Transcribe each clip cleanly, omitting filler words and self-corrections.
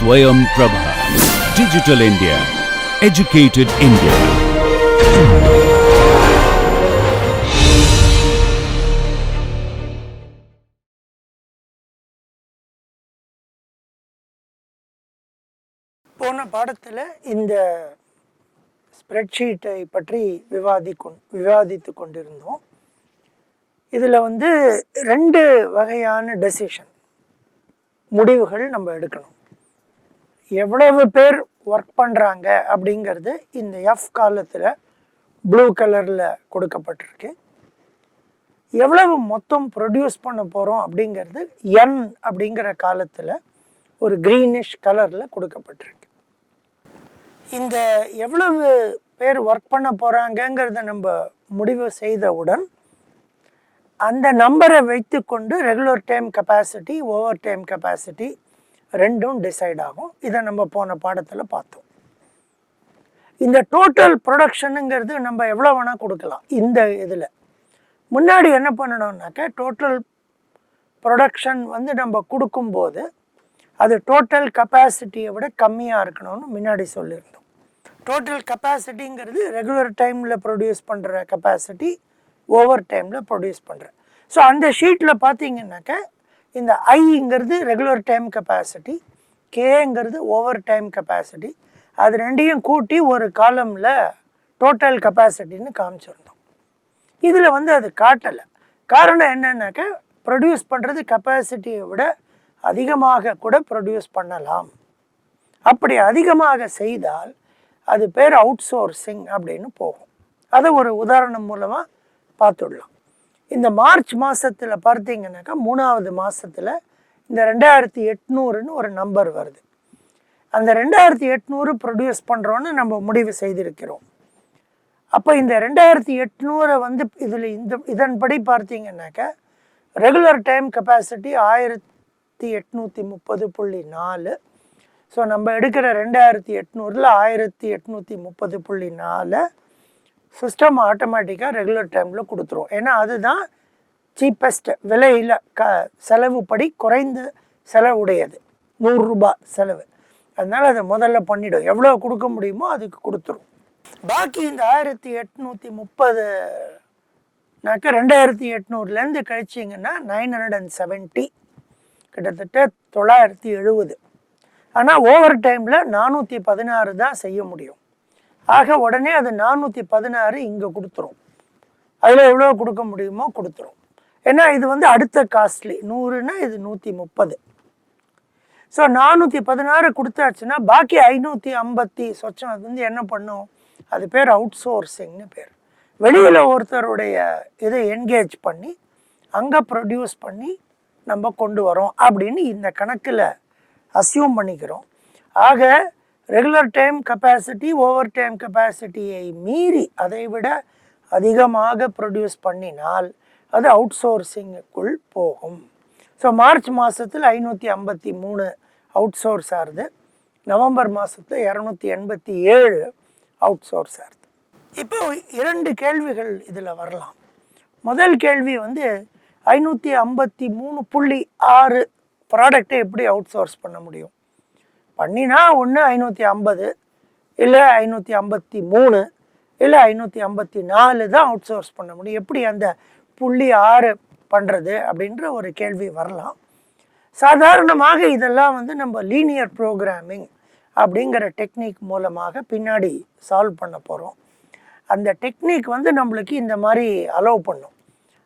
Swayam Prabha. Digital India. Educated India. போன பாடத்தில் இந்த ஸ்ப்ரெட்ஷீட்டை பற்றி விவாதித்து கொண்டிருந்தோம். இதில் ரெண்டு வகையான டெசிஷன் முடிவுகள் நம்ம எடுக்கணும். எவ்வளவு பேர் ஒர்க் பண்ணுறாங்க அப்படிங்கிறது இந்த எஃப் காலத்தில் ப்ளூ கலரில் கொடுக்கப்பட்டிருக்கு. எவ்வளவு மொத்தம் ப்ரொடியூஸ் பண்ண போகிறோம் அப்படிங்கிறது என் அப்படிங்கிற காலத்தில் ஒரு க்ரீனிஷ் கலரில் கொடுக்கப்பட்டிருக்கு. இந்த எவ்வளவு பேர் ஒர்க் பண்ண போகிறாங்கங்கிறத நம்ம முடிவு செய்தவுடன் அந்த நம்பரை வைத்து கொண்டு regular time capacity, over time capacity ரெண்டும் டிசைட் ஆகும். இதை நம்ம போன பாடத்தில் பார்த்தோம். இந்த டோட்டல் ப்ரொடக்ஷனுங்கிறது நம்ம எவ்வளோ வேணால் கொடுக்கலாம். இந்த இதில் முன்னாடி என்ன பண்ணணும்னாக்க டோட்டல் ப்ரொடக்ஷன் நம்ம கொடுக்கும்போது அது டோட்டல் கெப்பாசிட்டியை விட கம்மியாக இருக்கணும்னு முன்னாடி சொல்லியிருந்தோம். டோட்டல் கெப்பாசிட்டிங்கிறது ரெகுலர் டைமில் ப்ரொடியூஸ் பண்ணுற கெப்பாசிட்டி, ஓவர் டைமில் ப்ரொடியூஸ் பண்ணுற. ஸோ அந்த ஷீட்டில் பார்த்தீங்கன்னாக்க இந்த ஐங்கிறது ரெகுலர் டைம் கெப்பாசிட்டி, கேங்கிறது ஓவர் டைம் கெப்பாசிட்டி, அது ரெண்டையும் கூட்டி ஒரு காலமில் டோட்டல் கெப்பாசிட்டின்னு காமிச்சிருந்தோம். இதில் அது காட்டலை. காரணம் என்னன்னாக்க ப்ரொடியூஸ் பண்ணுறது கெப்பாசிட்டியை விட அதிகமாக கூட ப்ரொடியூஸ் பண்ணலாம். அப்படி அதிகமாக செய்தால் அது பேர் அவுட் சோர்சிங் அப்படின்னு போகும். அதை ஒரு உதாரணம் மூலமாக பார்த்துடலாம். இந்த மார்ச் மாதத்தில் பார்த்தீங்கன்னாக்கா 3வது மாதத்தில் இந்த 2800ன்னு ஒரு நம்பர் வருது. அந்த 2800 ப்ரொடியூஸ் பண்ணுறோன்னு நம்ம முடிவு செய்திருக்கிறோம். அப்போ இந்த 2800 இதில் இதன்படி பார்த்தீங்கன்னாக்கா ரெகுலர் டைம் கெப்பாசிட்டி 1830.4. ஸோ நம்ம எடுக்கிற 2800ல் 1830.4 சிஸ்டம் ஆட்டோமேட்டிக்காக ரெகுலர் டைமில் கொடுத்துரும். ஏன்னா அதுதான் சீப்பஸ்ட், விலையில் செலவுப்படி குறைந்த செலவுடையது, 100 ரூபாய் செலவு. அதனால் அதை முதல்ல பண்ணிவிடும். எவ்வளோ கொடுக்க முடியுமோ அதுக்கு கொடுத்துரும். பாக்கி இந்த 1830னாக்க 2800லேருந்து கழிச்சிங்கன்னா 970, கிட்டத்தட்ட 970. ஆனால் ஓவர் டைமில் 416 தான் செய்ய முடியும். ஆக உடனே அது 416 இங்கே கொடுத்துரும். அதில் எவ்வளோ கொடுக்க முடியுமோ கொடுத்துரும். ஏன்னா இது அடுத்த காஸ்ட்லி 100ன்னா இது 130. ஸோ 416 கொடுத்தாச்சுன்னா பாக்கி 550 சொச்சம் அது என்ன பண்ணும்? அது பேர் அவுட் சோர்சிங்னு பேர். வெளியில் ஒருத்தருடைய இதை என்கேஜ் பண்ணி அங்கே ப்ரொடியூஸ் பண்ணி நம்ம கொண்டு வரோம் அப்படின்னு இந்த கணக்கில் அசியூம் பண்ணிக்கிறோம். ஆக regular time capacity, over time கெப்பாசிட்டியை மீறி அதை விட அதிகமாக ப்ரொடியூஸ் பண்ணினால் அது அவுட் சோர்சிங்குக்குள் போகும். ஸோ மார்ச் மாதத்தில் 553 அவுட் சோர்ஸ் ஆகுது. நவம்பர் மாதத்தில் 287 அவுட் சோர்ஸ் ஆகுது. இப்போ 2 கேள்விகள் இதில் வரலாம். முதல் கேள்வி 553.6 ப்ராடக்டை எப்படி அவுட் சோர்ஸ் பண்ண முடியும்? பண்ணினா ஒன்று 550, இல்லை 553, இல்லை 554 தான் அவுட் சோர்ஸ் பண்ண முடியும். எப்படி அந்த 0.6 பண்ணுறது அப்படின்ற ஒரு கேள்வி வரலாம். சாதாரணமாக இதெல்லாம் நம்ம லீனியர் ப்ரோக்ராமிங் அப்படிங்கிற டெக்னிக் மூலமாக பின்னாடி சால்வ் பண்ண போகிறோம். அந்த டெக்னிக் நம்மளுக்கு இந்த மாதிரி அலோவ் பண்ணும்.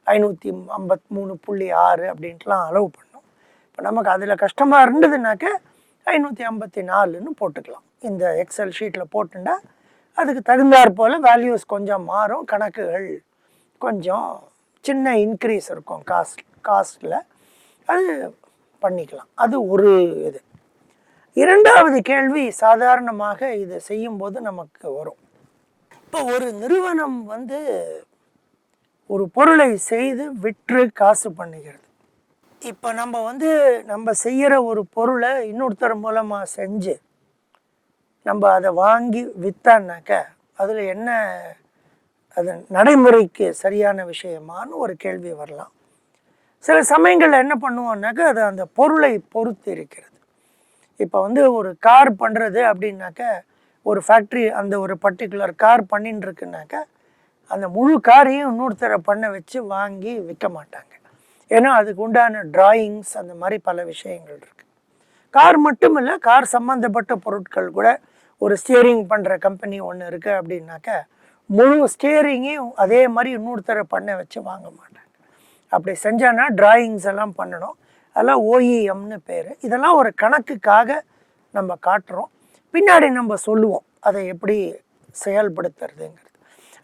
553.6 அப்படின்ட்டுலாம் அலோவ் பண்ணும். இப்போ நமக்கு அதில் கஷ்டமாக இருந்ததுனாக்க 554ன்னு போட்டுக்கலாம். இந்த எக்ஸல் ஷீட்டில் போட்டுண்டா அதுக்கு தகுந்தாற் போல் வேல்யூஸ் கொஞ்சம் மாறும். கணக்குகள் கொஞ்சம் சின்ன இன்க்ரீஸ் இருக்கும் காஸ்ட்டில். அது பண்ணிக்கலாம். அது ஒரு இது. இரண்டாவது கேள்வி சாதாரணமாக இதை செய்யும்போது நமக்கு வரும். இப்போ ஒரு நிறுவனம் ஒரு பொருளை செய்து விற்று காசு பண்ணுகிறது. இப்போ நம்ம நம்ம செய்கிற ஒரு பொருளை இன்னொருத்தர் மூலமாக செஞ்சு நம்ம அதை வாங்கி விற்றான்னாக்க அதில் என்ன அது நடைமுறைக்கு சரியான விஷயமானு ஒரு கேள்வி வரலாம். சில சமயங்களில் என்ன பண்ணுவோம்னாக்க அது அந்த பொருளை பொறுத்து இருக்கிறது. இப்போ வந்து ஒரு கார் பண்ணுறது அப்படின்னாக்க ஒரு ஃபேக்ட்ரி அந்த ஒரு பர்டிகுலர் கார் பண்ணின்னு இருக்குனாக்க அந்த முழு காரையும் இன்னொருத்தரை பண்ண வச்சு வாங்கி விற்க மாட்டாங்க. ஏன்னா அதுக்கு உண்டான டிராயிங்ஸ் அந்த மாதிரி பல விஷயங்கள் இருக்குது. கார் மட்டும் இல்லை, கார் சம்மந்தப்பட்ட பொருட்கள் கூட ஒரு ஸ்டியரிங் பண்ணுற கம்பெனி ஒன்று இருக்குது அப்படின்னாக்க முழு ஸ்டியரிங்கையும் அதே மாதிரி இன்னொருத்தரை பண்ண வச்சு வாங்க மாட்டாங்க. அப்படி செஞ்சானா டிராயிங்ஸ் எல்லாம் பண்ணணும். அதெல்லாம் ஓஇஎம்னு பேர். இதெல்லாம் ஒரு கணக்குக்காக நம்ம காட்டுறோம், பின்னாடி நம்ம சொல்லுவோம் அதை எப்படி செயல்படுத்துறதுங்கிறது.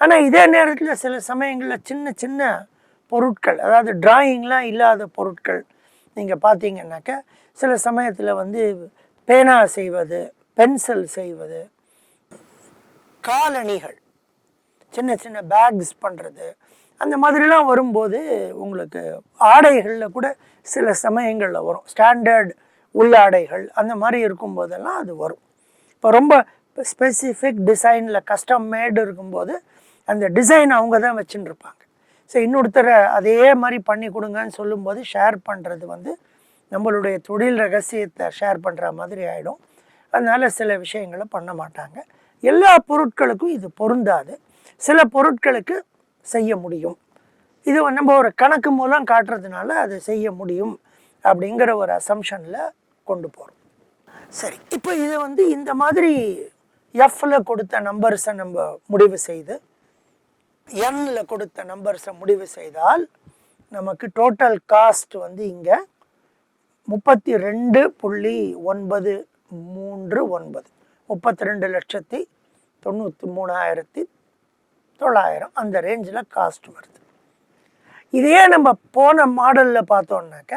ஆனால் இதே நேரத்தில் சில சமயங்களில் சின்ன சின்ன பொருட்கள், அதாவது டிராயிங்லாம் இல்லாத பொருட்கள் நீங்கள் பார்த்தீங்கன்னாக்க சில சமயத்தில் வந்து பேனா செய்வது, பென்சில் செய்வது, காலணிகள், சின்ன சின்ன பேக்ஸ் பண்ணுறது, அந்த மாதிரிலாம் வரும்போது உங்களுக்கு ஆடைகளில் கூட சில சமயங்களில் வரும். ஸ்டாண்டர்ட் உள்ளாடைகள் அந்த மாதிரி இருக்கும்போதெல்லாம் அது வரும். இப்போ ரொம்ப ஸ்பெசிஃபிக் டிசைனில் கஸ்டம் மேடு இருக்கும்போது அந்த டிசைன் அவங்க தான் வச்சுன்னு இருப்பாங்க. ஸோ இன்னொருத்தரை அதே மாதிரி பண்ணி கொடுங்கன்னு சொல்லும்போது ஷேர் பண்ணுறது வந்து நம்மளுடைய தொழில் ரகசியத்தை ஷேர் பண்ணுற மாதிரி ஆகிடும். அதனால் சில விஷயங்களை பண்ண மாட்டாங்க. எல்லா பொருட்களுக்கும் இது பொருந்தாது. சில பொருட்களுக்கு செய்ய முடியும். இது நம்ம ஒரு கணக்கு மூலம் காட்டுறதுனால அது செய்ய முடியும் அப்படிங்கிற ஒரு அசம்ஷனில் கொண்டு போகிறோம். சரி, இப்போ இதை வந்து இந்த மாதிரி எஃப்ல கொடுத்த நம்பர்ஸை நம்ம முடிவு செய்து என்ல கொடுத்த நம்பர்ஸை முடிவு செய்தால் நமக்கு டோட்டல் காஸ்ட் வந்து இங்கே 32.939 32,93,900 அந்த ரேஞ்சில் காஸ்ட் வருது. இதே நம்ம போன மாடலில் பார்த்தோம்னாக்க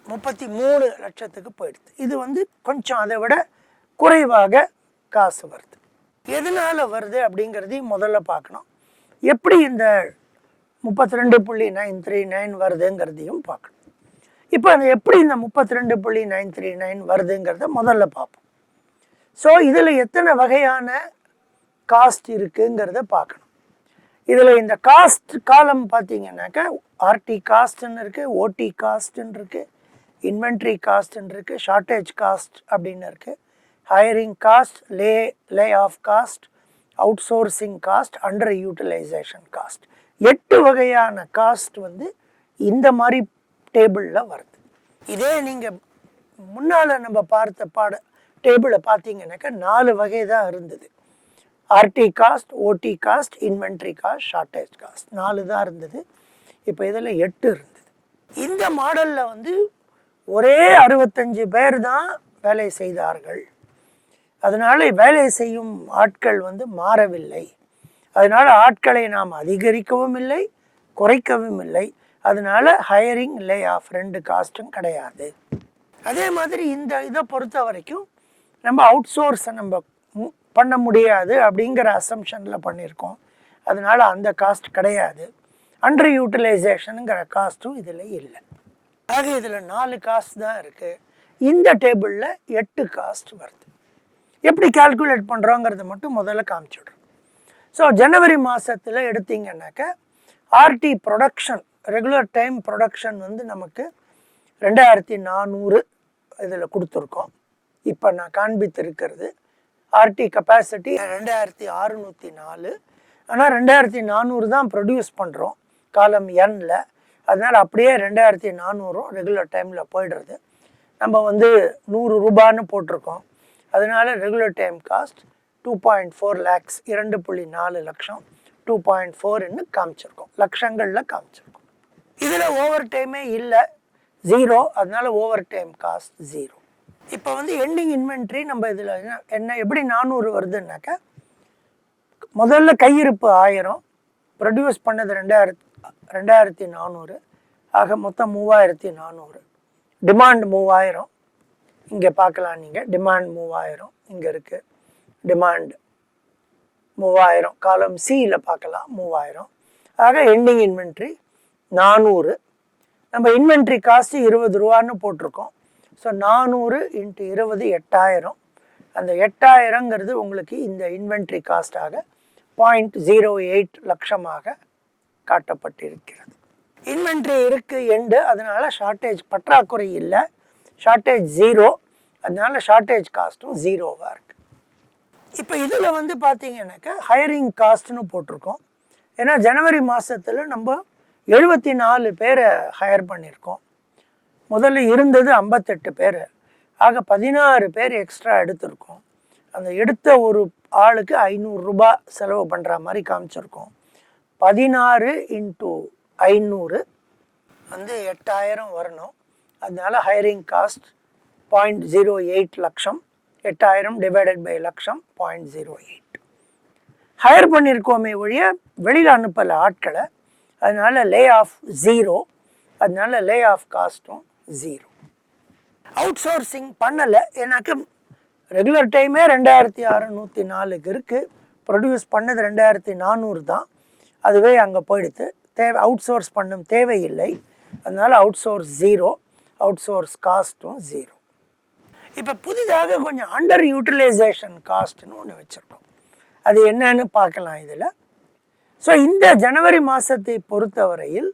33 லட்சத்துக்கு போயிடுது. இது வந்து கொஞ்சம் அதை விட குறைவாக காசு வருது. எதனால் வருது அப்படிங்கிறதையும் முதல்ல பார்க்கணும். எப்படி இந்த 32.939 வருதுங்கிறதையும் பார்க்கணும். இப்போ அது எப்படி இந்த 32.939 வருதுங்கிறத முதல்ல பார்ப்போம். ஸோ இதில் எத்தனை வகையான காஸ்ட் இருக்குங்கிறத பார்க்கணும். இதில் இந்த காஸ்ட் காலம் பார்த்தீங்கன்னாக்கா ஆர்டி காஸ்ட்ன்னு இருக்குது, ஓடி காஸ்ட்ன்னு இருக்குது, இன்வென்ட்ரி காஸ்ட்ன்னு இருக்குது, ஷார்ட்டேஜ் காஸ்ட் அப்படின்னு இருக்குது, hiring cost, layoff cost, outsourcing cost, underutilization cost. 8 வகையான காஸ்ட் வந்து இந்த மாதிரி டேபிளில் வருது. இதே நீங்கள் முன்னால் நம்ம பார்த்த டேபிளை பார்த்தீங்கன்னாக்கா 4 வகை தான் இருந்தது. ஆர்டி காஸ்ட், ஓடி cost, inventory cost, shortage cost 4 தான் இருந்தது. இப்போ இதில் 8 இருந்தது. இந்த மாடலில் வந்து ஒரே 65 பேர் தான் வேலை செய்தார்கள். அதனால் வேலை செய்யும் ஆட்கள் வந்து மாறவில்லை. அதனால் ஆட்களை நாம் அதிகரிக்கவும் இல்லை, குறைக்கவும் இல்லை. அதனால ஹையரிங், லே ஆஃப் 2 காஸ்ட்டும் கிடையாது. அதே மாதிரி இந்த இதை பொறுத்த வரைக்கும் நம்ம அவுட் சோர்ஸை நம்ம பண்ண முடியாது அப்படிங்கிற அசம்ஷனில் பண்ணியிருக்கோம். அதனால் அந்த காஸ்ட் கிடையாது. அண்டர் யூட்டிலைசேஷனுங்கிற காஸ்ட்டும் இதில் இல்லை. ஆக இதில் 4 காஸ்ட் தான் இருக்குது. இந்த டேபிளில் 8 காஸ்ட் வருது. எப்படி கால்குலேட் பண்ணுறோங்கிறத மட்டும் முதல்ல காமிச்சுடுறோம். ஸோ ஜனவரி மாதத்தில் எடுத்தீங்கன்னாக்க RT production, regular time production வந்து நமக்கு 2400 இதில் கொடுத்துருக்கோம். இப்போ நான் காண்பித்திருக்கிறது ஆர்டி கெப்பாசிட்டி 2604. ஆனால் 2400 தான் ப்ரொடியூஸ் பண்ணுறோம் காலம் என்ல. அதனால் அப்படியே 2400 ரெகுலர் டைமில் போய்டுறது. நம்ம வந்து 100 ரூபான்னு போட்டிருக்கோம். அதனால் ரெகுலர் டைம் காஸ்ட் 2.4 lakhs, 2.4 லட்சம், 2.4ன்னு காமிச்சிருக்கோம், லட்சங்களில் காமிச்சிருக்கோம். இதில் ஓவர் டைமே இல்லை, 0. அதனால ஓவர் டைம் காஸ்ட் 0. இப்போ வந்து எண்டிங் இன்வென்ட்ரி நம்ம இதில் என்ன எப்படி 400 வருதுன்னாக்கா, முதல்ல கையிருப்பு 1000, ப்ரொடியூஸ் பண்ணது 2400, ஆக மொத்தம் 3400. டிமாண்ட் 3000, இங்கே பார்க்கலாம் நீங்கள். டிமாண்ட் 3000 இங்கே இருக்குது. டிமாண்ட் 3000 காலம் சியில் பார்க்கலாம் 3000. ஆக எண்டிங் இன்வென்ட்ரி 400. நம்ம இன்வென்ட்ரி காஸ்ட்டு 20 ரூபான்னு போட்டிருக்கோம். ஸோ 400 × 20 8000. அந்த 8000ங்கிறது உங்களுக்கு இந்த இன்வென்ட்ரி காஸ்டாக 0.08 லட்சமாக காட்டப்பட்டிருக்கிறது. இன்வென்ட்ரி இருக்குது எண்டு, அதனால் ஷார்ட்டேஜ் பற்றாக்குறை இல்லை, ஷார்ட்டேஜ் 0. அதனால ஷார்ட்டேஜ் காஸ்ட்டும் ஜீரோவாக இருக்குது. இப்போ இதில் வந்து பார்த்தீங்கன்னாக்கா ஹையரிங் காஸ்ட்னு போட்டிருக்கோம். ஏன்னா ஜனவரி மாதத்தில் நம்ம 74 பேரை ஹையர் பண்ணியிருக்கோம். முதல்ல இருந்தது 58 பேர். ஆக 16 பேர் எக்ஸ்ட்ரா எடுத்திருக்கோம். அந்த எடுத்த ஒரு ஆளுக்கு 500 ரூபாய் செலவு பண்ணுற மாதிரி காமிச்சிருக்கோம். 16 × 500 வந்து 8000 வரணும். அதனால ஹையரிங் காஸ்ட் 0.08 லட்சம். 8000 டிவைடட் பை லட்சம் 0.08. ஹையர் பண்ணியிருக்கோமே ஒழிய வெளியில் அனுப்பலை ஆட்களை. அதனால லே ஆஃப் 0. அதனால லே ஆஃப் காஸ்ட்டும் 0. அவுட் சோர்சிங் பண்ணலை. எனக்கு ரெகுலர் டைமே 2604 இருக்குது. ப்ரொடியூஸ் பண்ணது 2400 தான். அதுவே அங்கே போயிடுது. அவுட் சோர்ஸ் பண்ணும் தேவையில்லை. அதனால் அவுட் சோர்ஸ் 0. அவுட் சோர்ஸ் காஸ்ட்டும் 0. இப்போ புதிதாக கொஞ்சம் அண்டர் யூட்டிலைசேஷன் காஸ்ட்னு ஒன்று வச்சுருக்கோம். அது என்னன்னு பார்க்கலாம் இதில். ஸோ இந்த ஜனவரி மாதத்தை பொறுத்தவரையில்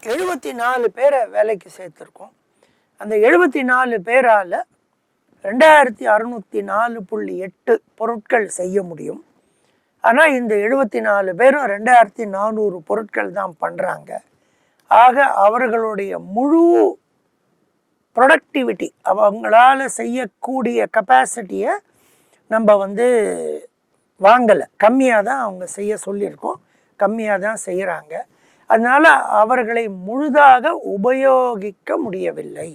74 பேரை வேலைக்கு சேர்த்துருக்கோம். அந்த 74 பேரால் 2604.8 பொருட்கள் செய்ய முடியும். ஆனால் இந்த 74 பேரும் 2400 பொருட்கள் தான் பண்ணுறாங்க. ஆக அவர்களுடைய முழு ப்ரொடக்டிவிட்டி, அவங்களால செய்யக்கூடிய கெப்பாசிட்டியை நம்ம வந்து வாங்கலை. கம்மியாக தான் அவங்க செய்ய சொல்லியிருக்கோம். கம்மியாக தான் செய்கிறாங்க. அதனால் அவர்களை முழுதாக உபயோகிக்க முடியவில்லை.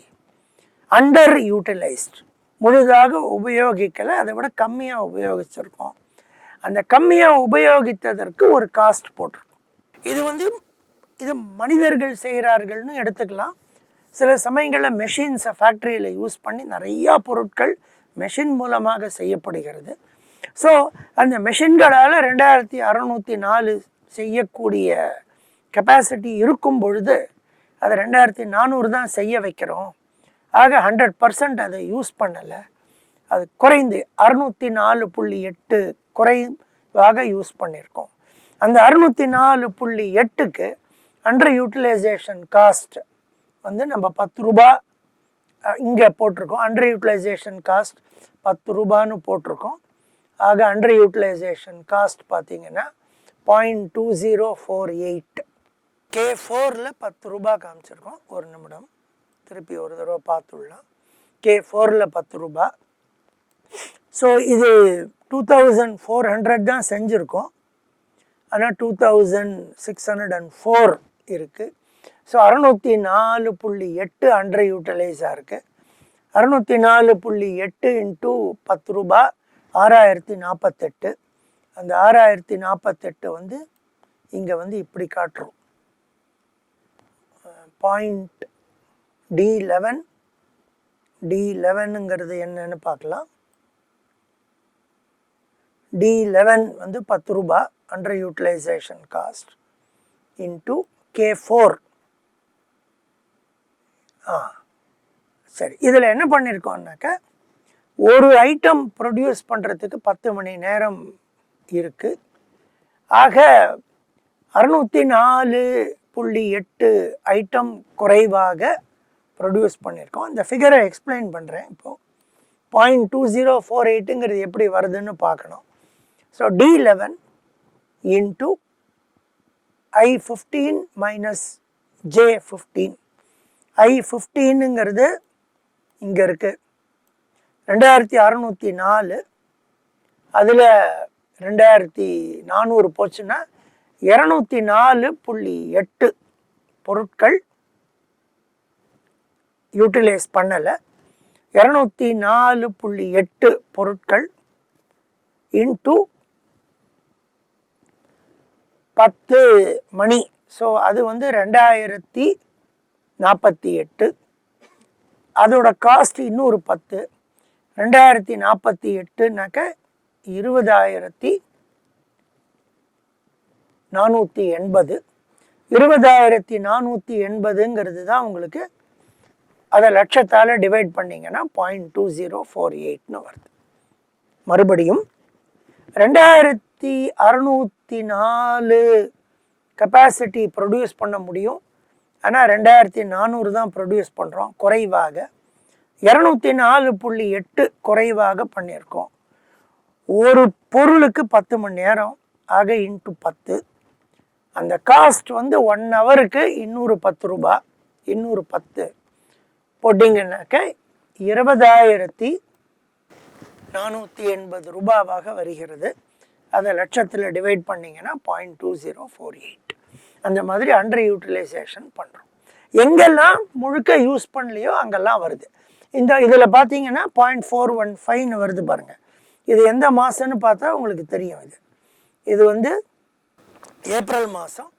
அண்டர் யூட்டிலைஸ்ட், முழுதாக உபயோகிக்கலை. அதை விட கம்மியாக உபயோகிச்சிருக்கோம். அந்த கம்மியாக உபயோகித்ததற்கு ஒரு காஸ்ட் போட்டிருக்கோம். இது மனிதர்கள் செய்கிறார்கள்னு எடுத்துக்கலாம். சில சமயங்களில் மெஷின்ஸை ஃபேக்ட்ரியில் யூஸ் பண்ணி நிறையா பொருட்கள் மெஷின் மூலமாக செய்யப்படுகிறது. ஸோ அந்த மெஷின்களால் 2604 செய்யக்கூடிய கெப்பாசிட்டி இருக்கும் பொழுது அதை 2400 தான் செய்ய வைக்கிறோம். ஆக 100% அதை யூஸ் பண்ணலை. அது குறைந்து 604.8 குறைவாக யூஸ் பண்ணியிருக்கோம். அந்த 604.8க்கு அண்டர் யூட்டிலைசேஷன் காஸ்ட் வந்து நம்ம 10 ரூபா இங்கே போட்டிருக்கோம். அண்டர் யூட்டிலைசேஷன் காஸ்ட் 10 ரூபான்னு போட்டிருக்கோம். ஆக அண்டர் யூட்டிலைசேஷன் காஸ்ட் பார்த்தீங்கன்னா 0.2048. K4ல் 10 ரூபா காமிச்சிருக்கோம். ஒரு நிமிடம் திருப்பி ஒரு தடவை பார்த்துடலாம். K4ல் 10 ரூபா. ஸோ இது 2400 தான் செஞ்சுருக்கோம். ஆனால் 2604 இருக்குது. ஸோ 604.8 அண்டர் யூட்டிலைஸாக இருக்குது. 604.8 × 10 ரூபா 6048. அந்த 6048 வந்து இங்கே வந்து இப்படி காட்டுறோம். Point D11. D11ங்கிறது என்னன்னு பார்க்கலாம். D11 வந்து 10 ரூபா under utilisation cost into K4. சரி, இதில் என்ன பண்ணியிருக்கோம்னாக்கா ஒரு ஐட்டம் ப்ரொடியூஸ் பண்ணுறதுக்கு 10 மணி நேரம் இருக்குது. ஆக 604.8 ஐட்டம் குறைவாக ப்ரொடியூஸ் பண்ணியிருக்கோம். இந்த ஃபிகரை எக்ஸ்பிளைன் பண்ணுறேன். இப்போது 0.2048ங்கிறது எப்படி வருதுன்னு பார்க்கணும். So D11 × I15 - J15. I15ங்கிறது இங்கே இருக்குது 2604. அதில் 2400 போச்சுன்னா 204.8 பொருட்கள் யூட்டிலைஸ் பண்ணலை. 204.8 பொருட்கள் இன்ட்டு 10 மணி. ஸோ அது வந்து 2048. அதோட காஸ்ட் இன்னொரு 10. 2048னாக்க 20,480. 20,480ங்கிறது தான் உங்களுக்கு. அதை லட்சத்தால் டிவைட் பண்ணிங்கன்னா 0.2048ன்னு வருது. மறுபடியும் 2604 கெப்பாசிட்டி ப்ரொடியூஸ் பண்ண முடியும். ஆனால் 2400 தான் ப்ரொடியூஸ் பண்ணுறோம் குறைவாக. 204.8 குறைவாக பண்ணியிருக்கோம். ஒரு பொருளுக்கு 10 மணி நேரம் ஆக இன்ட்டு 10. அந்த காஸ்ட் வந்து 1 ஹவருக்கு 210 ரூபாய். 210 போட்டிங்கன்னாக்க 20,480 ரூபாவாக வருகிறது. அதை லட்சத்தில் டிவைட் பண்ணிங்கன்னா 0.2048. அந்த மாதிரி அண்டர் யூட்டிலைசேஷன் பண்ணுறோம். எங்கெல்லாம் முழுக்க யூஸ் பண்ணலையோ அங்கெல்லாம் வருது. இதில் பார்த்தீங்கன்னா 0.415 வருது பாருங்கள். இது எந்த மாதம்னு பார்த்தா உங்களுக்கு தெரியும். இது வந்து ஏப்ரல் மாதம்.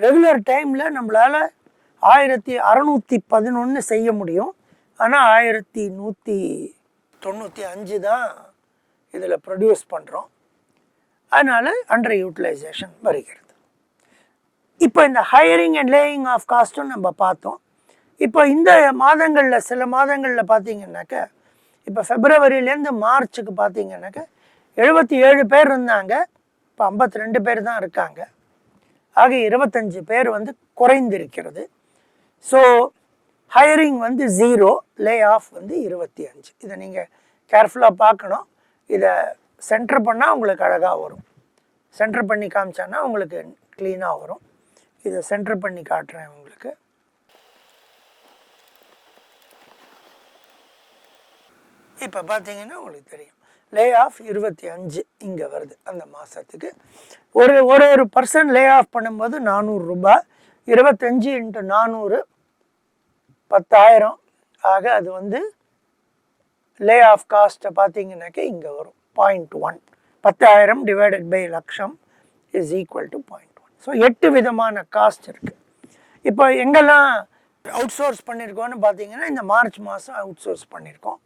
ரெகுலர் டைமில் நம்மளால் 1611 செய்ய முடியும். ஆனால் 1195 தான் இதில் ப்ரொடியூஸ் பண்ணுறோம். அதனால் அண்டர் யூட்டிலைசேஷன் வருகிறது. இப்போ இந்த ஹையரிங் அண்ட் லேயிங் ஆஃப் காஸ்ட்டும் நம்ம பார்த்தோம். இப்போ இந்த மாதங்களில் சில மாதங்களில் பார்த்தீங்கன்னாக்க, இப்போ ஃபெப்ரவரியிலேருந்து மார்ச்சுக்கு பார்த்தீங்கன்னாக்க 77 பேர் இருந்தாங்க. இப்போ 52 பேர் தான் இருக்காங்க. ஆக 25 பேர் வந்து குறைந்திருக்கிறது. ஸோ ஹையரிங் வந்து 0, லே ஆஃப் வந்து 25. இதை நீங்கள் கேர்ஃபுல்லாக பார்க்கணும். இதை சென்டர் பண்ணால் உங்களுக்கு அழகாக வரும். சென்டர் பண்ணி காமிச்சான்னா உங்களுக்கு க்ளீனாக வரும். இதை சென்டர் பண்ணி காட்டுறேன் உங்களுக்கு. இப்போ பார்த்தீங்கன்னா உங்களுக்கு தெரியும், லே ஆஃப் 25 இங்கே வருது. அந்த மாதத்துக்கு ஒரு பர்சன் லே ஆஃப் பண்ணும்போது 400 ரூபாய். 25 × 400 10,000 ஆக அது வந்து லே ஆஃப் காஸ்ட்டை பார்த்தீங்கன்னாக்க இங்கே வரும் 0.1. 10,000 டிவைடட் பை லட்சம் இஸ் ஈக்குவல் டு 0.1. ஸோ 8 விதமான காஸ்ட் இருக்குது. இப்போ எங்கெல்லாம் அவுட் சோர்ஸ் பண்ணியிருக்கோன்னு பார்த்தீங்கன்னா, இந்த மார்ச் மாதம் அவுட் சோர்ஸ் பண்ணியிருக்கோம்.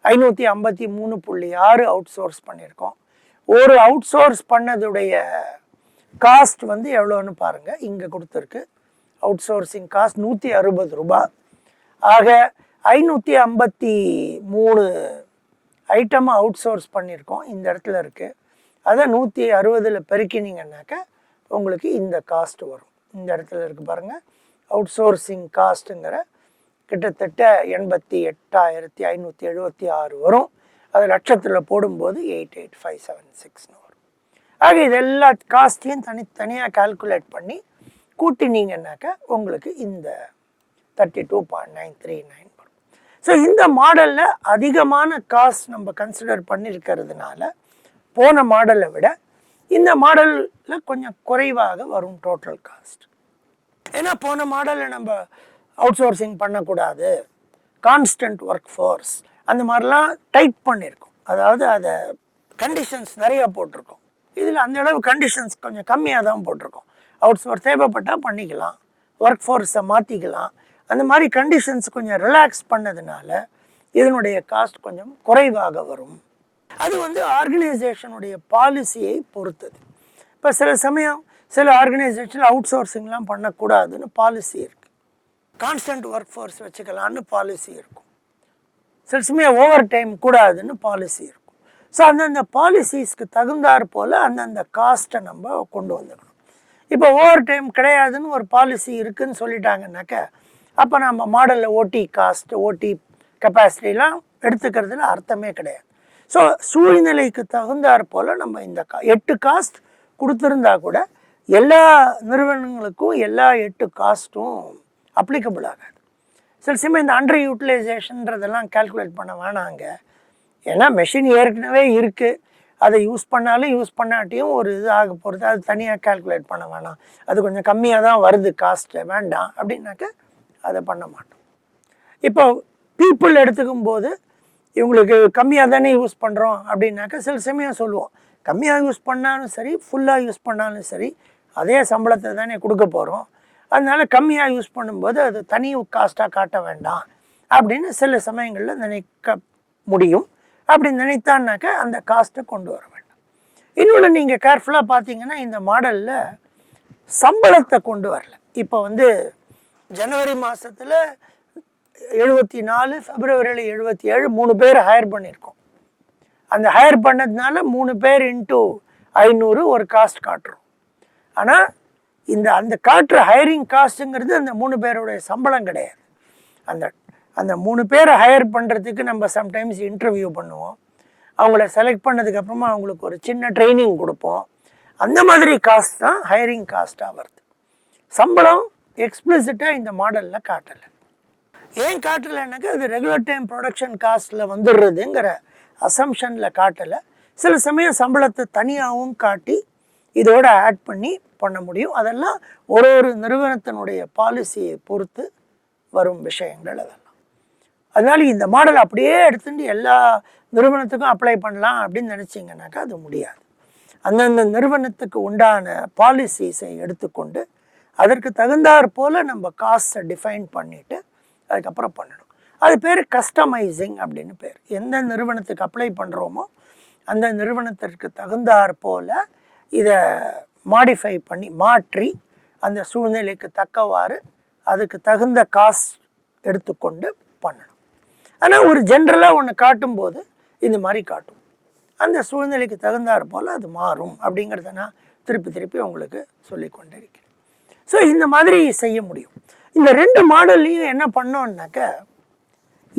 553.6 அவுட் சோர்ஸ் பண்ணியிருக்கோம். ஒரு அவுட் சோர்ஸ் பண்ணதுடைய காஸ்ட் வந்து எவ்வளோன்னு பாருங்கள். இங்கே கொடுத்துருக்கு. அவுட் சோர்சிங் காஸ்ட் 160 ரூபாய். ஆக 553 ஐட்டம் அவுட் சோர்ஸ் பண்ணியிருக்கோம். இந்த இடத்துல இருக்குது. அதை 160 பெருக்கினீங்கன்னாக்க உங்களுக்கு இந்த காஸ்ட் வரும். இந்த இடத்துல இருக்குது பாருங்கள். அவுட் சோர்சிங் காஸ்ட்டுங்கிற கிட்டத்தட்ட 88,576 வரும். அது லட்சத்தில் போடும்போது 88,576 வரும். ஆக இது எல்லா காஸ்ட்டையும் தனித்தனியாக கால்குலேட் பண்ணி கூட்டினீங்கன்னாக்க உங்களுக்கு இந்த 32.939 வரும். ஸோ இந்த மாடலில் அதிகமான காஸ்ட் நம்ம கன்சிடர் பண்ணியிருக்கிறதுனால போன மாடலை விட இந்த மாடலில் கொஞ்சம் குறைவாக வரும் டோட்டல் காஸ்ட். ஏன்னா போன மாடலில் நம்ம அவுட் சோர்சிங் பண்ணக்கூடாது, கான்ஸ்டன்ட் ஒர்க் ஃபோர்ஸ் அந்த மாதிரிலாம் டைட் பண்ணியிருக்கோம். அதாவது அதை கண்டிஷன்ஸ் நிறையா போட்டிருக்கோம். இதில் அந்த அளவு கண்டிஷன்ஸ் கொஞ்சம் கம்மியாக தான் போட்டிருக்கோம். அவுட் சோர்ஸ் தேவைப்பட்டால் பண்ணிக்கலாம், ஒர்க் ஃபோர்ஸை மாற்றிக்கலாம். அந்த மாதிரி கண்டிஷன்ஸ் கொஞ்சம் ரிலாக்ஸ் பண்ணதுனால இதனுடைய காஸ்ட் கொஞ்சம் குறைவாக வரும். அது வந்து ஆர்கனைசேஷனுடைய பாலிசியை பொறுத்தது. இப்போ சில சமயம் சில ஆர்கனைசேஷனில் அவுட் சோர்சிங்லாம் பண்ணக்கூடாதுன்னு பாலிசி இருக்குது. கான்ஸ்டன்ட் ஒர்க் ஃபோர்ஸ் வச்சுக்கலான்னு பாலிசி இருக்கும். சில சமயம் ஓவர் டைம் கூடாதுன்னு பாலிசி இருக்கும். ஸோ அந்தந்த பாலிசிஸ்க்கு தகுந்தாற் போல் அந்தந்த காஸ்ட்டை நம்ம கொண்டு வந்துக்கணும். இப்போ ஓவர் டைம் கிடையாதுன்னு ஒரு பாலிசி இருக்குதுன்னு சொல்லிட்டாங்கன்னாக்க, அப்போ நம்ம மாடலில் ஓடி காஸ்ட், ஓடி கெப்பாசிட்டிலாம் எடுத்துக்கிறதுல அர்த்தமே கிடையாது. ஸோ சூழ்நிலைக்கு தகுந்தாற் போல் நம்ம இந்த 8 காஸ்ட் கொடுத்துருந்தா கூட எல்லா நிறுவனங்களுக்கும் எல்லா 8 காஸ்ட்டும் அப்ளிகபிள் ஆகாது. சில சமயம் இந்த அண்டர் யூட்டிலைசேஷன்றதெல்லாம் கால்குலேட் பண்ண வேணாங்க. ஏன்னா மெஷின் ஏற்கனவே இருக்குது, அதை யூஸ் பண்ணாலும் யூஸ் பண்ணாட்டியும் ஒரு இது ஆக போகிறது. அது தனியாக கால்குலேட் பண்ண வேணாம், அது கொஞ்சம் கம்மியாக தான் வருது காஸ்ட்டு, வேண்டாம் அப்படின்னாக்க அதை பண்ண மாட்டோம். இப்போ பீப்புள் எடுத்துக்கும் போது இவங்களுக்கு கம்மியாக தானே யூஸ் பண்ணுறோம் அப்படின்னாக்க சில சமயம் சொல்லுவோம், கம்மியாக யூஸ் பண்ணாலும் சரி ஃபுல்லாக யூஸ் பண்ணாலும் சரி அதே சம்பளத்தை தானே கொடுக்க போகிறோம், அதனால் கம்மியாக யூஸ் பண்ணும்போது அது தனி காஸ்ட்டாக காட்ட வேண்டாம் அப்படின்னு சில சமயங்களில் நினைக்க முடியும். அப்படி நினைத்தான்னாக்க அந்த காஸ்ட்டை கொண்டு வர வேண்டாம். இன்னொன்று நீங்கள் கேர்ஃபுல்லாக பார்த்தீங்கன்னா, இந்த மாடலில் சம்பளத்தை கொண்டு வரல. இப்போ வந்து ஜனவரி மாதத்தில் 74, பிப்ரவரியில் 77, 3 பேர் ஹையர் பண்ணியிருக்கோம். அந்த ஹையர் பண்ணதுனால 3 பேர் இன்ட்டு 500 ஒரு காஸ்ட் காட்டுறோம். ஆனால் அந்த காட்டுற ஹையரிங் காஸ்ட்டுங்கிறது அந்த 3 பேருடைய சம்பளம் கிடையாது. அந்த அந்த 3 பேரை ஹையர் பண்ணுறதுக்கு நம்ம சம்டைம்ஸ் இன்டர்வியூ பண்ணுவோம். அவங்கள செலக்ட் பண்ணதுக்கப்புறமா அவங்களுக்கு ஒரு சின்ன ட்ரைனிங் கொடுப்போம். அந்த மாதிரி காஸ்ட் தான் ஹையரிங் காஸ்ட்டாக வருது. சம்பளம் எக்ஸ்பிளிசிட்டாக இந்த மாடலில் காட்டலை. ஏன் காட்டலைன்னாக்கா அது ரெகுலர் டைம் ப்ரொடக்ஷன் காஸ்ட்டில் வந்துடுறதுங்கிற அசம்ஷனில் காட்டலை. சில சமயம் சம்பளத்தை தனியாகவும் காட்டி இதோட ஆட் பண்ணி பண்ண முடியும். அதெல்லாம் ஒரு நிறுவனத்தினுடைய பாலிசியை பொறுத்து வரும் விஷயங்கள் அதெல்லாம். அதனால இந்த மாடல் அப்படியே எடுத்துட்டு எல்லா நிறுவனத்துக்கும் அப்ளை பண்ணலாம் அப்படின்னு நினச்சிங்கனாக்கா அது முடியாது. அந்தந்த நிறுவனத்துக்கு உண்டான பாலிசிஸை எடுத்துக்கொண்டு அதற்கு தகுந்தாற் போல் நம்ம காஸ்ட்டை டிஃபைன் பண்ணிவிட்டு அதுக்கப்புறம் பண்ணணும். அது பேர் கஸ்டமைசிங் அப்படின்னு பேர். எந்த நிறுவனத்துக்கு அப்ளை பண்ணுறோமோ அந்த நிறுவனத்திற்கு தகுந்தாற் போல் இதை மாடிஃபை பண்ணி மாற்றி அந்த சூழ்நிலைக்கு தக்கவாறு அதுக்கு தகுந்த காஸ்ட் எடுத்துக்கொண்டு பண்ணணும். ஆனால் ஒரு ஜென்ரலாக ஒன்று காட்டும்போது இந்த மாதிரி காட்டும். அந்த சூழ்நிலைக்கு தகுந்தாற் போல் அது மாறும் அப்படிங்கிறத நான் திருப்பி உங்களுக்கு சொல்லி கொண்டிருக்கிறேன். ஸோ இந்த மாதிரி செய்ய முடியும். இந்த 2 மாடல்லையும் என்ன பண்ணோம்னாக்க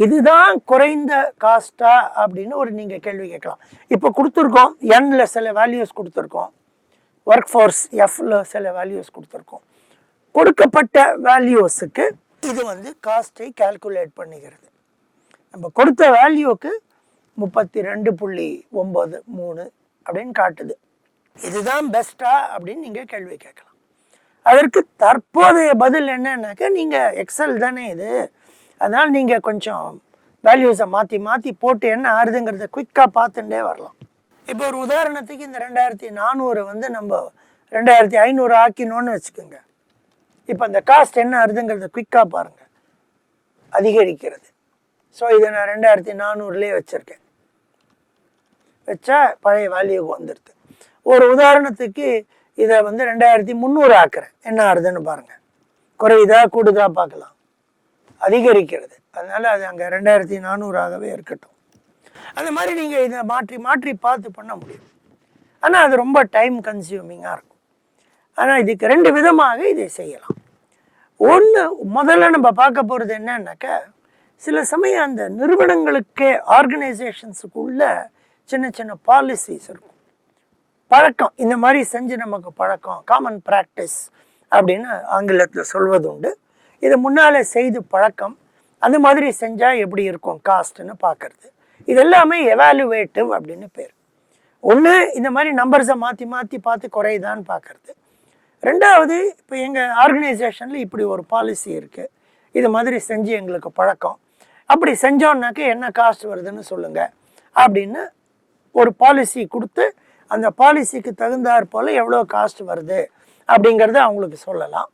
இதுதான் குறைந்த காஸ்டா அப்படின்னு ஒரு நீங்கள் கேள்வி கேட்கலாம். இப்போ கொடுத்துருக்கோம், என்ல சில வேல்யூஸ் கொடுத்துருக்கோம், ஒர்க் ஃபோர்ஸ் எஃப்ல சில வேல்யூஸ் கொடுத்துருக்கோம். கொடுக்கப்பட்ட வேல்யூஸுக்கு இது வந்து காஸ்ட்டை கால்குலேட் பண்ணுகிறது. நம்ம கொடுத்த வேல்யூக்கு 32.93 அப்படின்னு காட்டுது. இதுதான் பெஸ்ட்டா அப்படின்னு நீங்கள் கேள்வி கேட்கலாம். அதற்கு தற்போதைய பதில் என்னன்னாக்கா நீங்கள் எக்ஸல் தானே இது, அதனால் நீங்கள் கொஞ்சம் வேல்யூஸை மாற்றி போட்டு என்ன ஆறுதுங்கிறத குயிக்காக பார்த்துட்டே வரலாம். இப்போ ஒரு உதாரணத்துக்கு இந்த 2400 வந்து நம்ம 2500 ஆக்கினோன்னு வச்சுக்கோங்க. இப்போ அந்த காஸ்ட் என்ன ஆறுதுங்கிறத குயிக்காக பாருங்கள், அதிகரிக்கிறது. ஸோ இதை நான் 2400லேயே வச்சுருக்கேன். வச்சா பழைய வேல்யூக்கு வந்துடுது. ஒரு உதாரணத்துக்கு இதை வந்து 2300 ஆக்குறேன், என்ன ஆறுதுன்னு பாருங்கள். குறையுதா கூடுதா பார்க்கலாம், அதிகரிக்கிறது. அதனால் அது அங்கே 2400ஆகவே இருக்கட்டும். அந்த மாதிரி நீங்கள் இதை மாற்றி பார்த்து பண்ண முடியும். ஆனால் அது ரொம்ப டைம் கன்சியூமிங்காக இருக்கும். ஆனால் இதுக்கு 2 விதமாக இதை செய்யலாம். ஒன்று, முதல்ல நம்ம பார்க்க போகிறது என்னன்னாக்கா, சில சமயம் அந்த நிறுவனங்களுக்கே ஆர்கனைசேஷன்ஸுக்குள்ள சின்ன பாலிசிஸ் இருக்கும், பழக்கம். இந்த மாதிரி செஞ்சு நமக்கு பழக்கம், காமன் ப்ராக்டிஸ் அப்படின்னு ஆங்கிலத்தில் சொல்வது உண்டு. இதை முன்னால் செய்து பழக்கம், அந்த மாதிரி செஞ்சால் எப்படி இருக்கும் காஸ்ட்டுன்னு பார்க்குறது. இது எல்லாமே எவாலுவேட்டிவ் அப்படின்னு பேர். ஒன்று, இந்த மாதிரி நம்பர்ஸை மாற்றி பார்த்து குறையுதான்னு பார்க்குறது. ரெண்டாவது, இப்போ எங்கள் ஆர்கனைசேஷனில் இப்படி ஒரு பாலிசி இருக்குது, இது மாதிரி செஞ்சு எங்களுக்கு பழக்கம், அப்படி செஞ்சோன்னாக்க என்ன காஸ்ட் வருதுன்னு சொல்லுங்கள் அப்படின்னு ஒரு பாலிசி கொடுத்து அந்த பாலிசிக்கு தகுந்தாற் போல் எவ்வளோ காஸ்ட் வருது அப்படிங்கிறத அவங்களுக்கு சொல்லலாம்.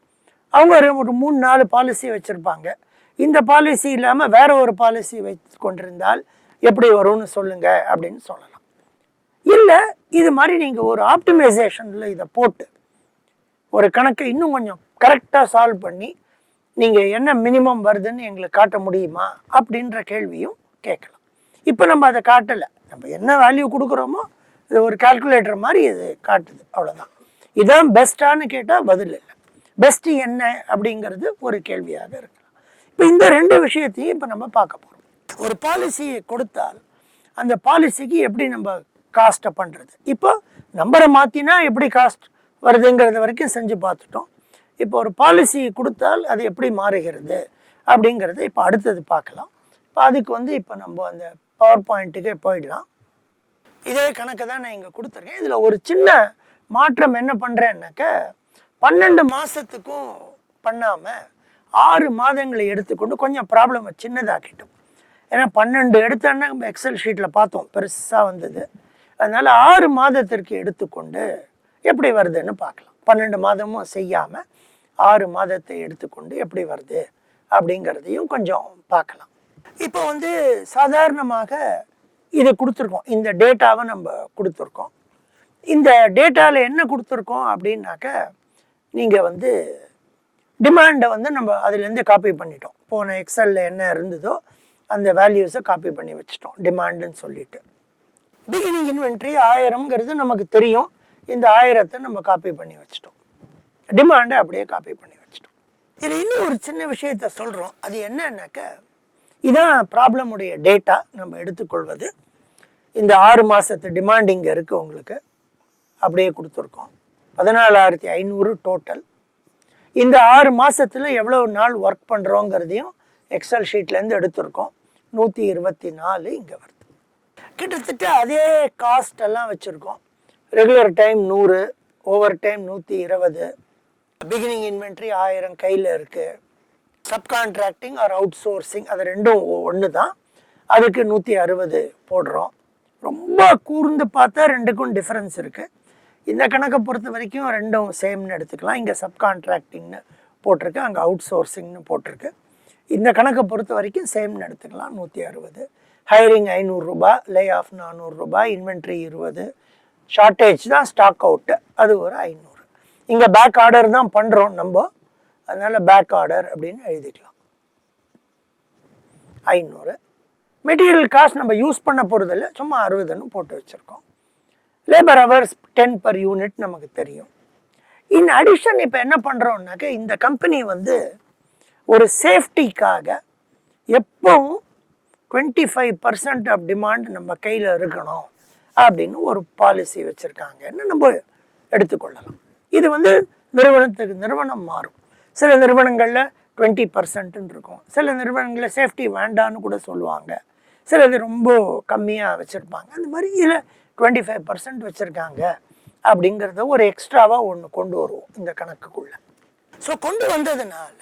அவங்க ஒரு 3-4 பாலிசி வச்சுருப்பாங்க. இந்த பாலிசி இல்லாமல் வேற ஒரு பாலிசி வைத்து கொண்டிருந்தால் எப்படி வரும்னு சொல்லுங்கள் அப்படின்னு சொல்லலாம். இல்லை, இது மாதிரி நீங்கள் ஒரு ஆப்டிமைசேஷனில் இதை போட்டு ஒரு கணக்கை இன்னும் கொஞ்சம் கரெக்டாக சால்வ் பண்ணி நீங்கள் என்ன மினிமம் வருதுன்னு எங்களுக்கு காட்ட முடியுமா அப்படின்ற கேள்வியும் கேட்கலாம். இப்போ நம்ம அதை காட்டலை, நம்ம என்ன வேல்யூ கொடுக்குறோமோ இது ஒரு கால்குலேட்டர் மாதிரி இது காட்டுது, அவ்வளோதான். இதான் பெஸ்ட்டான்னு கேட்டால் பதில் இல்லை. பெஸ்ட்டு என்ன அப்படிங்கிறது ஒரு கேள்வியாக இருக்கலாம். இப்போ இந்த 2 விஷயத்தையும் இப்போ நம்ம பார்க்க போகிறோம். ஒரு பாலிசியை கொடுத்தால் அந்த பாலிசிக்கு எப்படி நம்ம காஸ்ட்டை பண்ணுறது. இப்போ நம்பரை மாற்றினா எப்படி காஸ்ட் வருதுங்கிறது வரைக்கும் செஞ்சு பார்த்துட்டோம். இப்போ ஒரு பாலிசி கொடுத்தால் அது எப்படி மாறுகிறது அப்படிங்கிறத இப்போ அடுத்தது பார்க்கலாம். இப்போ அதுக்கு வந்து இப்போ நம்ம அந்த பவர் பாயிண்ட்டுக்கே போயிடலாம். இதே கணக்கை தான் நான் இங்கே கொடுத்துருக்கேன். இதில் ஒரு சின்ன மாற்றம் என்ன பண்ணுறேன்னாக்க, 12 மாதத்துக்கும் பண்ணாமல் 6 மாதங்களை எடுத்துக்கொண்டு கொஞ்சம் ப்ராப்ளமை சின்னதாக்கிட்டோம். ஏன்னா 12 எடுத்தோன்னா நம்ம எக்ஸல் ஷீட்டில் பார்த்தோம், பெருசாக வந்தது. அதனால் 6 மாதத்திற்கு எடுத்துக்கொண்டு எப்படி வருதுன்னு பார்க்கலாம். 12 மாதமும் செய்யாமல் 6 மாதத்தை எடுத்துக்கொண்டு எப்படி வருது அப்படிங்கிறதையும் கொஞ்சம் பார்க்கலாம். இப்போ வந்து சாதாரணமாக இதை கொடுத்துருக்கோம், இந்த டேட்டாவை நம்ம கொடுத்துருக்கோம். இந்த டேட்டாவில் என்ன கொடுத்துருக்கோம் அப்படின்னாக்க, நீங்கள் வந்து டிமாண்டை வந்து நம்ம அதுலேருந்து காப்பி பண்ணிட்டோம். போன எக்ஸலில் என்ன இருந்ததோ அந்த வேல்யூஸை காப்பி பண்ணி வச்சிட்டோம் டிமாண்டுன்னு சொல்லிட்டு. பிகினிங் இன்வென்ட்ரி 1000ங்கிறது நமக்கு தெரியும், இந்த 1000த்தை நம்ம காப்பி பண்ணி வச்சிட்டோம். டிமாண்டை அப்படியே காப்பி பண்ணி வச்சிட்டோம். இதில் இன்னும் ஒரு சின்ன விஷயத்த சொல்கிறோம். அது என்னன்னாக்க, இதான் ப்ராப்ளமுடைய டேட்டா நம்ம எடுத்துக்கொள்வது. இந்த 6 மாதத்து டிமாண்ட் இங்கே இருக்குது உங்களுக்கு, அப்படியே கொடுத்துருக்கோம். 14,500 டோட்டல். இந்த 6 மாதத்தில் எவ்வளோ நாள் ஒர்க் பண்ணுறோங்கிறதையும் எக்ஸல் ஷீட்லேருந்து எடுத்திருக்கோம். 124 இங்கே வருது. கிட்டத்தட்ட அதே காஸ்ட் எல்லாம் வச்சுருக்கோம். Regular time 100, over time 120, beginning inventory 1000 கையில் இருக்குது. சப்கான்ட்ராக்டிங் ஆர் அவுட் சோர்சிங் அது ரெண்டும் ஒன்று தான். அதுக்கு 160 போடுறோம். ரொம்ப கூர்ந்து பார்த்தா ரெண்டுக்கும் டிஃப்ரென்ஸ் இருக்குது. இந்த கணக்கை பொறுத்த வரைக்கும் ரெண்டும் சேம்னு எடுத்துக்கலாம். இங்கே சப்கான்ட்ராக்டிங்னு போட்டிருக்கு, அங்கே அவுட் சோர்சிங்னு போட்டிருக்கு. இந்த கணக்கை பொறுத்த வரைக்கும் சேம்னு எடுத்துக்கலாம். 160. ஹைரிங் 500 ரூபாய், லே ஆஃப் 400 ரூபாய், இன்வென்ட்ரி 20, ஷார்ட்டேஜ் தான் ஸ்டாக் அவுட்டு, அது ஒரு 500. இங்கே பேக் ஆர்டர் தான் பண்ணுறோம் நம்ம, அதனால் பேக் ஆர்டர் அப்படின்னு எழுதிக்கலாம். 500. மெட்டீரியல் காஸ்ட் நம்ம யூஸ் பண்ண போகிறதில்ல, சும்மா 60ன்னு போட்டு வச்சுருக்கோம். லேபர் ஹவர்ஸ் 10 per unit நமக்கு தெரியும். இன் அடிஷன் இப்போ என்ன பண்ணுறோம்னாக்க, இந்த கம்பெனி வந்து ஒரு சேஃப்டிக்காக எப்பவும் 25% ஆஃப் டிமாண்ட் நம்ம கையில் இருக்கணும் அப்படின்னு ஒரு பாலிசி வச்சுருக்காங்கன்னு நம்ம எடுத்துக்கொள்ளலாம். இது வந்து நிறுவனத்துக்கு நிறுவனம் மாறும். சில நிறுவனங்களில் 20% இருக்கும், சில நிறுவனங்களில் சேஃப்டி வேண்டான்னு கூட சொல்லுவாங்க, சிலது ரொம்ப கம்மியாக வச்சுருப்பாங்க. அந்த மாதிரி இதில் 25% வச்சுருக்காங்க அப்படிங்கிறத ஒரு எக்ஸ்ட்ராவாக ஒன்று கொண்டு வருவோம் இந்த கணக்குக்குள்ளே. ஸோ கொண்டு வந்ததுனால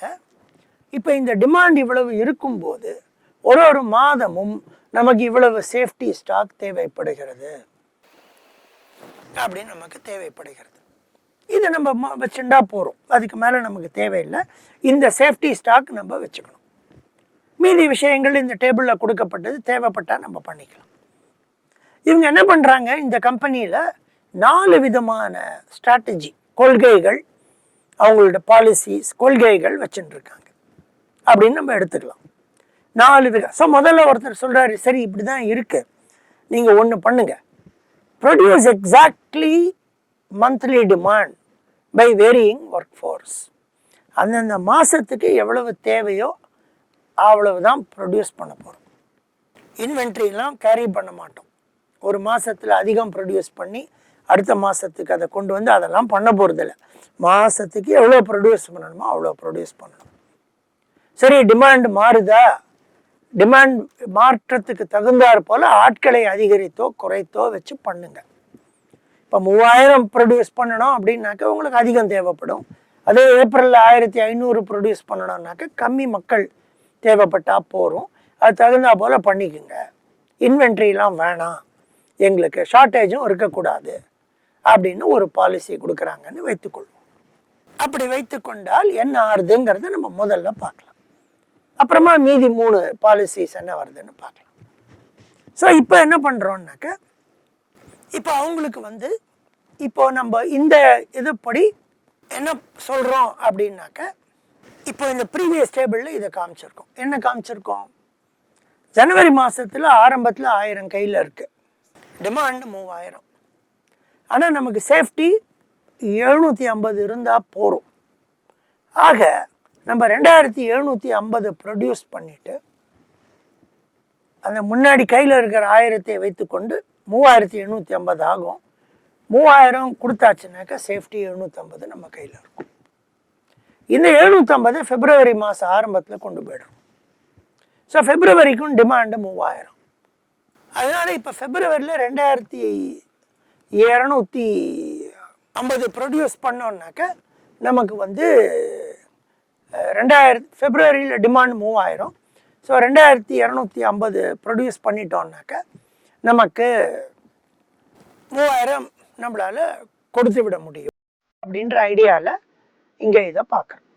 இப்போ இந்த டிமாண்ட் இவ்வளவு இருக்கும்போது ஒரு மாதமும் நமக்கு இவ்வளவு சேஃப்டி ஸ்டாக் தேவைப்படுகிறது அப்படின்னு நமக்கு தேவைப்படுகிறது. இதை நம்ம வச்சுட்டா போகிறோம், அதுக்கு மேலே நமக்கு தேவையில்லை. இந்த சேஃப்டி ஸ்டாக் நம்ம வச்சுக்கணும். மீதி விஷயங்கள் இந்த டேபிளில் கொடுக்கப்பட்டது, தேவைப்பட்டால் நம்ம பண்ணிக்கலாம். இவங்க என்ன பண்ணுறாங்க, இந்த கம்பெனியில் 4 விதமான ஸ்ட்ராட்டஜி, கொள்கைகள், அவங்களோட பாலிசிஸ், கொள்கைகள் வச்சுட்டுருக்காங்க அப்படின்னு நம்ம எடுத்துக்கலாம். 4 விதம். ஸோ முதல்ல ஒருத்தர் சொல்கிறாரு, சரி இப்படி தான் இருக்குது, நீங்கள் ஒன்று பண்ணுங்கள், produce exactly monthly demand by varying workforce. அந்தந்த மாதத்துக்கு எவ்வளவு தேவையோ அவ்வளவு தான் ப்ரொடியூஸ் பண்ண போகிறோம். இன்வென்ட்ரிலாம் கேரி பண்ண மாட்டோம். ஒரு மாதத்தில் அதிகம் ப்ரொடியூஸ் பண்ணி அடுத்த மாதத்துக்கு அதை கொண்டு வந்து அதெல்லாம் பண்ண போகிறதில்ல. மாதத்துக்கு எவ்வளோ ப்ரொடியூஸ் பண்ணணுமோ அவ்வளோ ப்ரொடியூஸ் பண்ணணும். சரி, டிமாண்ட் மாறுதா, டிமாண்ட் மாற்றத்துக்கு தகுந்தாற் போல் ஆட்களை அதிகரித்தோ குறைத்தோ வச்சு பண்ணுங்க. இப்போ 3000 ப்ரொடியூஸ் பண்ணணும் அப்படின்னாக்க உங்களுக்கு அதிகம் தேவைப்படும். அதே ஏப்ரலில் 1500 ப்ரொடியூஸ் பண்ணணும்னாக்க கம்மி மக்கள் தேவைப்பட்டால் போகிறோம். அது தகுந்தா போல் பண்ணிக்கோங்க. இன்வென்ட்ரிலாம் வேணாம், எங்களுக்கு ஷார்ட்டேஜும் இருக்கக்கூடாது அப்படின்னு ஒரு பாலிசி கொடுக்குறாங்கன்னு வைத்துக்கொள்வோம். அப்படி வைத்துக்கொண்டால் என்ன ஆறுதுங்கிறத நம்ம முதல்ல பார்க்கலாம். அப்புறமா மீதி 3 பாலிசிஸ் என்ன வருதுன்னு பார்க்கலாம். ஸோ இப்போ என்ன பண்ணுறோம்னாக்க, இப்போ அவங்களுக்கு வந்து இப்போ நம்ம இந்த இதுபடி என்ன சொல்கிறோம் அப்படின்னாக்க, இப்போ இந்த ப்ரீவியஸ் டேபிளில் இதை காமிச்சிருக்கோம். என்ன காமிச்சிருக்கோம், ஜனவரி மாதத்தில் ஆரம்பத்தில் 1000 கையில் இருக்குது, டிமாண்டு 3000. ஆனால் நமக்கு சேஃப்டி 750 இருந்தால் போகிறோம். ஆக நம்ம 2750 ப்ரொடியூஸ் பண்ணிவிட்டு அந்த முன்னாடி கையில் இருக்கிற 1000 வைத்துக்கொண்டு 3850 ஆகும். 3000 கொடுத்தாச்சுனாக்கா சேஃப்டி 750 நம்ம கையில் இருக்கும். இந்த 750 பிப்ரவரி மாதம் ஆரம்பத்தில் கொண்டு போய்டும். ஸோ பிப்ரவரிக்கும் டிமாண்டு 3000. அதனால் இப்போ பிப்ரவரியில் 2250 ப்ரொடியூஸ் பண்ணோன்னாக்க நமக்கு வந்து பிப்ரவரியில் டிமாண்ட் 3000. ஸோ 2250 ப்ரொடியூஸ் பண்ணிட்டோம்னாக்க நமக்கு 3000 நம்மளால் கொடுத்து விட முடியும் அப்படின்ற ஐடியாவில் இங்கே இதை பார்க்குறோம்.